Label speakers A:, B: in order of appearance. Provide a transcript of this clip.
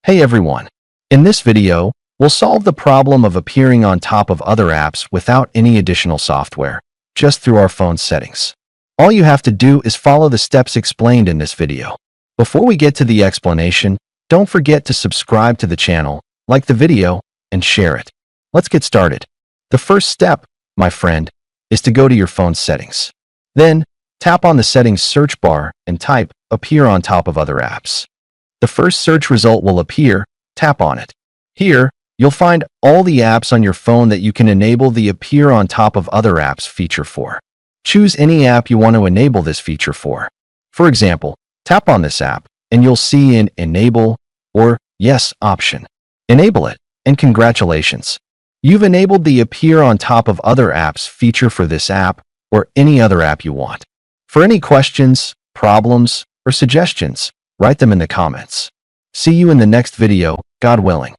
A: Hey everyone! In this video, we'll solve the problem of appearing on top of other apps without any additional software, just through our phone's settings. All you have to do is follow the steps explained in this video. Before we get to the explanation, don't forget to subscribe to the channel, like the video, and share it. Let's get started. The first step, my friend, is to go to your phone's settings. Then, tap on the settings search bar and type appear on top of other apps. The first search result will appear. Tap on it. Here, you'll find all the apps on your phone that you can enable the appear on top of other apps feature for. Choose any app you want to enable this feature for. For example, tap on this app, and you'll see an Enable or Yes option. Enable it, and congratulations! You've enabled the appear on top of other apps feature for this app or any other app you want. For any questions, problems, or suggestions, write them in the comments. See you in the next video, God willing.